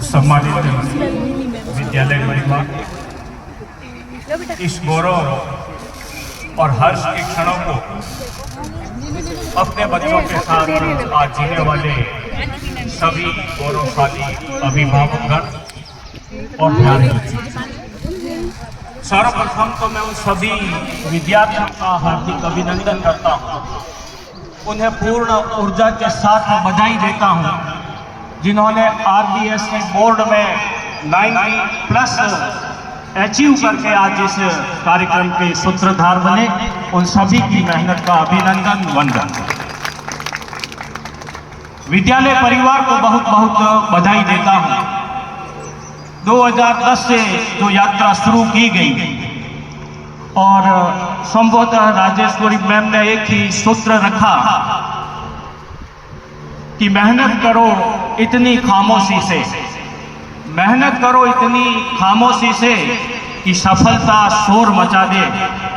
सम्मानित विद्यालय परिवार, इस गौरव और हर्ष के क्षणों को अपने बच्चों के साथ आज जीने वाले सभी गौरवशाली अभिभावकगण और ध्यान सर्वप्रथम तो मैं उन सभी विद्यार्थियों का हार्दिक अभिनंदन करता हूँ, उन्हें पूर्ण ऊर्जा के साथ बधाई देता हूँ जिन्होंने RDSE बोर्ड में 90+ अचीव करके आज इस कार्यक्रम के सूत्रधार बने। उन सभी की मेहनत का अभिनंदन वंदन। विद्यालय परिवार को बहुत बहुत बधाई देता हूँ। 2010 से जो यात्रा शुरू की गई और संभवतः राजेश्वरी मैम ने एक ही सूत्र रखा कि मेहनत करो इतनी खामोशी से, मेहनत करो इतनी खामोशी से कि सफलता शोर मचा दे।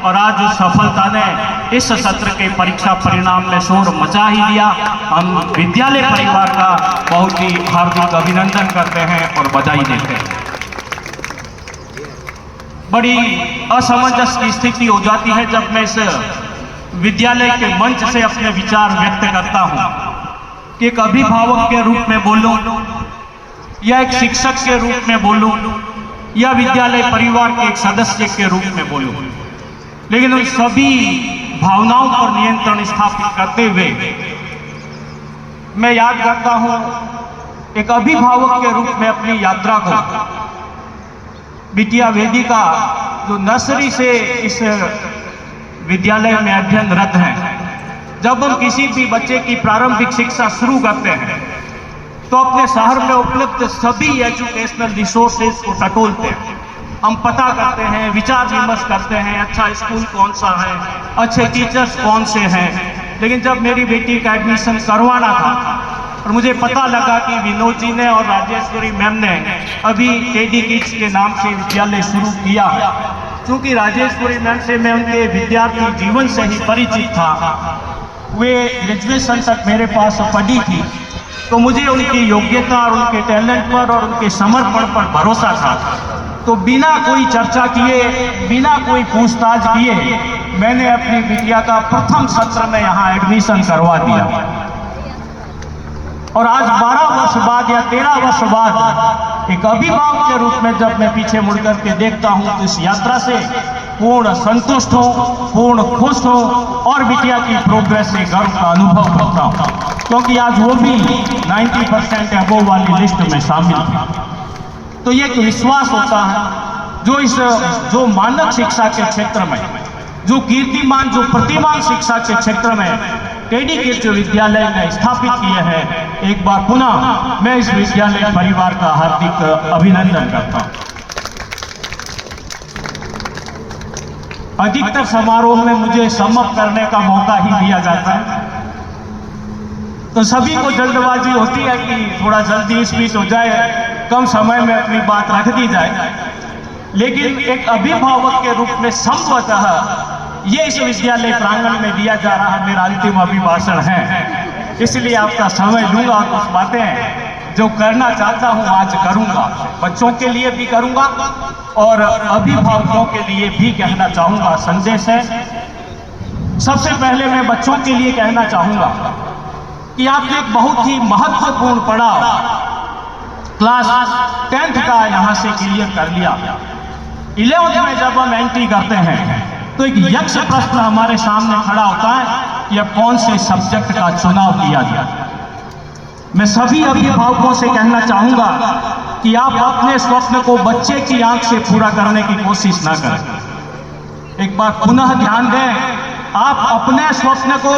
और आज उस सफलता ने इस सत्र के परीक्षा परिणाम में शोर मचा ही दिया। हम विद्यालय परिवार का बहुत ही हार्दिक अभिनंदन करते हैं और बधाई देते हैं। बड़ी असमंजस की स्थिति हो जाती है जब मैं इस विद्यालय के मंच से अपने विचार व्यक्त करता हूँ कि एक अभिभावक के रूप में बोलूं या एक शिक्षक के रूप में बोलूं या विद्यालय परिवार के एक सदस्य के रूप में बोलूं, लेकिन उन सभी भावनाओं पर नियंत्रण स्थापित करते हुए मैं याद करता हूं एक अभिभावक के रूप में अपनी यात्रा को। बिटिया वेदिका जो नर्सरी से इस विद्यालय में अध्ययनरत हैं, जब हम किसी भी बच्चे की प्रारंभिक शिक्षा शुरू करते हैं तो अपने शहर में उपलब्ध सभी एजुकेशनल रिसोर्सेज को टटोलते हैं। हम पता करते हैं, विचार विमर्श करते हैं, अच्छा स्कूल कौन सा है, अच्छे टीचर्स कौन से हैं। लेकिन जब मेरी बेटी का एडमिशन करवाना था और मुझे पता लगा कि विनोद जी ने और राजेश्वरी मैम ने अभी टेडी किड्स के नाम से विद्यालय शुरू किया, क्योंकि राजेश्वरी मैम से मैं उनके विद्यार्थी जीवन से ही परिचित था, वे ग्रेजुएशन तक मेरे पास पढ़ी थी, तो मुझे उनकी योग्यता और उनके टैलेंट पर और उनके समर्पण पर भरोसा था। तो बिना कोई चर्चा किए, बिना कोई पूछताछ किए मैंने अपनी बिटिया का प्रथम सत्र में यहाँ एडमिशन करवा दिया। और आज 12 वर्ष बाद या 13 वर्ष बाद एक अभिभावक के रूप में जब मैं पीछे मुड़कर के देखता हूँ तो इस यात्रा से पूर्ण संतुष्ट हूँ, पूर्ण खुश हूँ और बिटिया की प्रोग्रेस से गर्व का अनुभव करता हूँ, क्योंकि आज वो भी 90% अबोव वाली लिस्ट में शामिल थी। तो ये एक विश्वास होता है जो मानक शिक्षा के क्षेत्र में, जो कीर्तिमान, जो प्रतिमान शिक्षा के क्षेत्र में टेडी किड्स विद्यालय ने स्थापित किए हैं। एक बार पुनः मैं इस विद्यालय परिवार का हार्दिक अभिनंदन करता हूँ। अधिकतर समारोह में मुझे समअप करने का मौका ही दिया जाता है, तो सभी को जल्दबाजी होती है कि थोड़ा जल्दी स्पीच हो जाए, कम समय में अपनी बात रख दी जाए। लेकिन एक अभिभावक के रूप में संभवतः ये इस विद्यालय प्रांगण में दिया जा रहा मेरा अंतिम अभिभाषण है, इसलिए आपका समय लूंगा और कुछ बातें जो करना चाहता हूं आज करूंगा। बच्चों के लिए भी करूंगा और अभिभावकों के लिए भी कहना चाहूंगा। संदेश है, सबसे पहले मैं बच्चों के लिए कहना चाहूंगा कि आपने एक बहुत ही महत्वपूर्ण पड़ाव क्लास 10th का यहाँ से क्लियर कर लिया। 11th में जब हम एंट्री करते हैं तो एक यक्ष प्रश्न हमारे सामने खड़ा होता है, यह कौन से सब्जेक्ट का चुनाव किया गया। मैं सभी अभिभावकों से कहना चाहूंगा कि आप अपने स्वप्न को बच्चे की आंख से पूरा करने की कोशिश ना करें। एक बार पुनः ध्यान दें, आप अपने स्वप्न को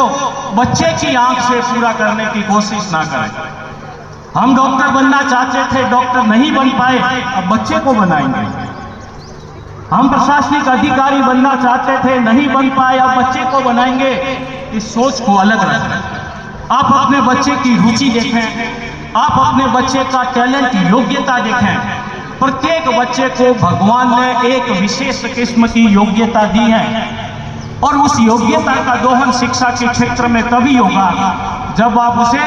बच्चे की आंख से पूरा करने की कोशिश ना करें। हम डॉक्टर बनना चाहते थे, डॉक्टर नहीं बन पाए, अब बच्चे को बनाएंगे। हम प्रशासनिक अधिकारी बनना चाहते थे, नहीं बन पाए, अब बच्चे को बनाएंगे। इस सोच को अलग रखें। आप अपने बच्चे की रुचि देखें, आप अपने बच्चे का टैलेंट, योग्यता देखें। प्रत्येक बच्चे को भगवान ने एक विशेष किस्म की योग्यता दी है और उस योग्यता का दोहन शिक्षा के क्षेत्र में तभी होगा जब आप उसे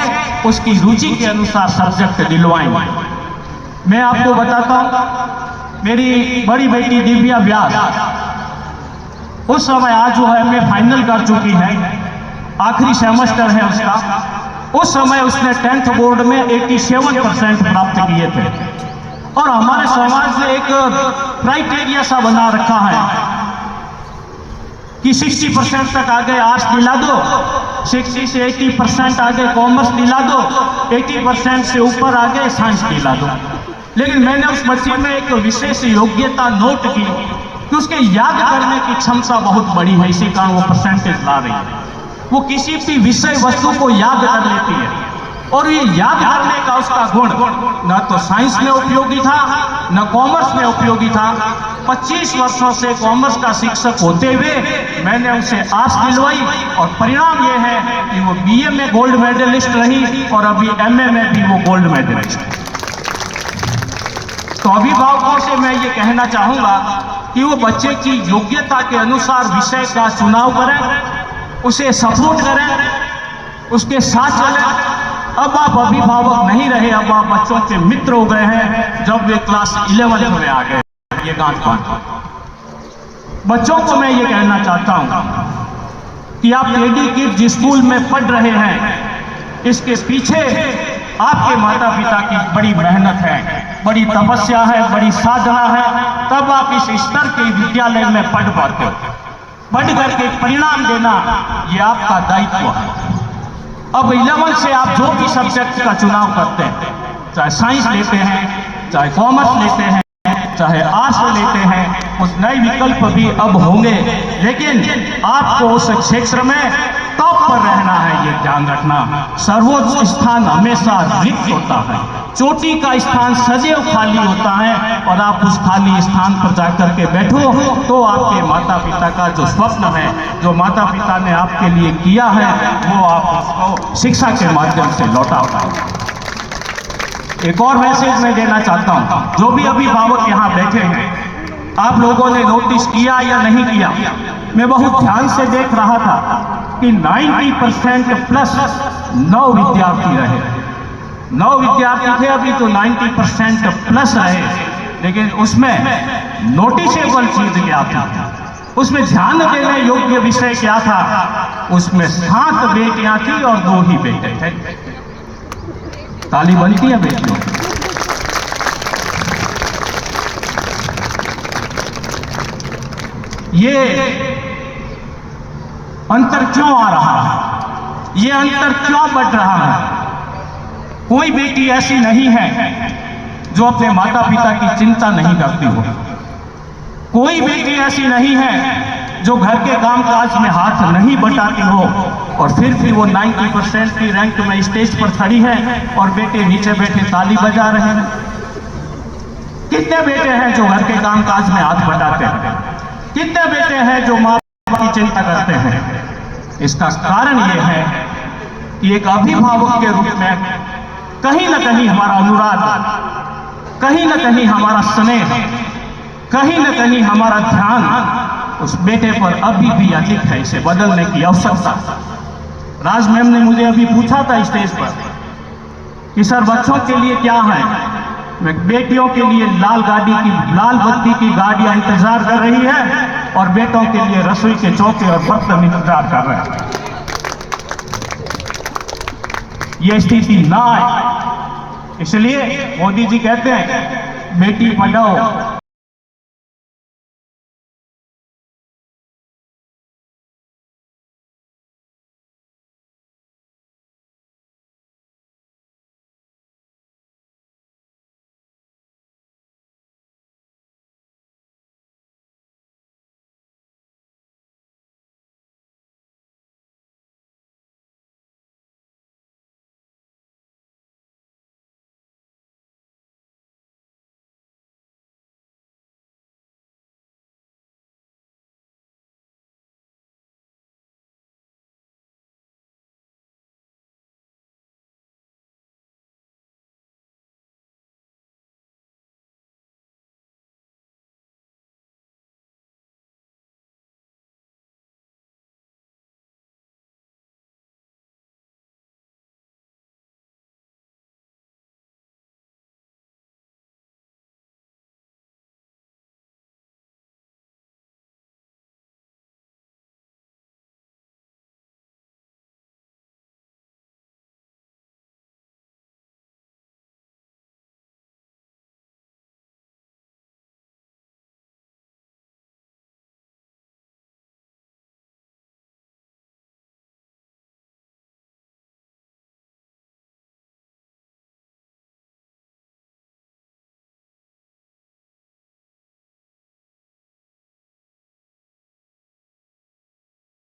उसकी रुचि के अनुसार सब्जेक्ट दिलवाएंगे। मैं आपको बताता हूँ, मेरी बड़ी बेटी दिव्या व्यास उस समय आज जो है एमए फाइनल कर चुकी है, आखिरी सेमेस्टर है उसका। उस समय उसने 10th बोर्ड में 87% प्राप्त किए थे। और हमारे समाज ने एक क्राइटेरिया सा बना रखा है कि 60% तक आगे आर्ट्स दिला दो, 60 से 80% आगे कॉमर्स दिला दो, 80% से ऊपर आगे साइंस दिला दो। लेकिन मैंने उस बच्ची में एक विशेष योग्यता नोट की कि उसके याद करने की क्षमता बहुत बड़ी है, इसी कारण वो परसेंटेज ला रही है। वो किसी भी विषय वस्तु को याद कर लेती है, और ये याद करने का उसका गुण न तो साइंस में उपयोगी था, न कॉमर्स में उपयोगी था। 25 वर्षों से कॉमर्स का शिक्षक होते हुए मैंने उसे आर्ट्स दिलवाई, और परिणाम ये है कि वो बीए में गोल्ड मेडलिस्ट रही और अभी एमए में भी वो गोल्ड मेडलिस्ट है। तो अभिभावकों से मैं ये कहना चाहूंगा कि वो बच्चे की योग्यता के अनुसार विषय का चुनाव करें, उसे सपोर्ट करें, उसके साथ चलें। अब आप अभिभावक नहीं रहे, अब आप बच्चों के मित्र हो गए हैं जब वे क्लास 11 में आ गए। ये गांठ बच्चों को मैं ये कहना चाहता हूं कि आप लेडी किड्स स्कूल में पढ़ रहे हैं, इसके पीछे आपके माता पिता की बड़ी मेहनत है, बड़ी तपस्या है, बड़ी साधना है, तब आप इस स्तर के विद्यालय में पढ़ पाते हो। पढ़ करके परिणाम देना ये आपका दायित्व है। अब 11 से आप जो भी सब्जेक्ट का चुनाव करते हैं, चाहे साइंस लेते हैं, चाहे कॉमर्स लेते हैं, चाहे आर्ट्स लेते हैं, उस नए विकल्प भी अब होंगे। लेकिन आपको उस क्षेत्र में टॉप पर रहना है, ये ध्यान रखना। सर्वोच्च स्थान हमेशा रिक्त होता है, चोटी का स्थान सदैव खाली होता है, और आप उस खाली स्थान पर जाकर के बैठो तो आपके माता पिता का जो स्वप्न है, जो माता पिता ने आपके लिए किया है, वो आप उसको शिक्षा के माध्यम से लौटा पाएंगे। एक और मैसेज मैं देना चाहता हूं, जो भी अभिभावक यहाँ बैठे हैं, आप लोगों ने नोटिस किया या नहीं किया, मैं बहुत ध्यान से देख रहा था कि 90% प्लस 9 विद्यार्थी रहे। 9 विद्यार्थी थे अभी तो 90% प्लस रहे, लेकिन उसमें नोटिसेबल चीज क्या था, उसमें ध्यान देने योग्य विषय क्या था? उसमें 7 बेटियां थी और 2 ही बेटे थे। ताली बनती है बेटियों। ये अंतर क्यों आ रहा है? ये अंतर क्यों बढ़ रहा है? कोई बेटी ऐसी नहीं है जो अपने माता पिता की चिंता नहीं करती हो। कोई बेटी ऐसी नहीं है जो घर के कामकाज में हाथ नहीं बटाती हो, और फिर भी वो 90% की रैंक में स्टेज पर खड़ी है और बेटे नीचे बैठे ताली बजा रहे हैं। कितने बेटे हैं जो घर के कामकाज में हाथ बटाते हैं? कितने बेटे हैं जो माँ बाप की चिंता करते हैं? इसका कारण यह है कि एक अभिभावक के रूप में कहीं ना कहीं हमारा अनुराग, कहीं ना कहीं हमारा स्नेह, कहीं ना कहीं हमारा ध्यान उस बेटे पर अभी भी अधिक है। इसे बदलने की आवश्यकता। राज मैम ने मुझे अभी पूछा था स्टेज पर कि सर बच्चों के लिए क्या है? मैं बेटियों के लिए लाल बत्ती की गाड़ियां इंतजार कर रही है, और बेटों के लिए रसोई के चौके और बर्तन इंतजार कर रहे हैं। यह स्थिति ना आए, इसलिए मोदी जी कहते हैं बेटी पढ़ाओ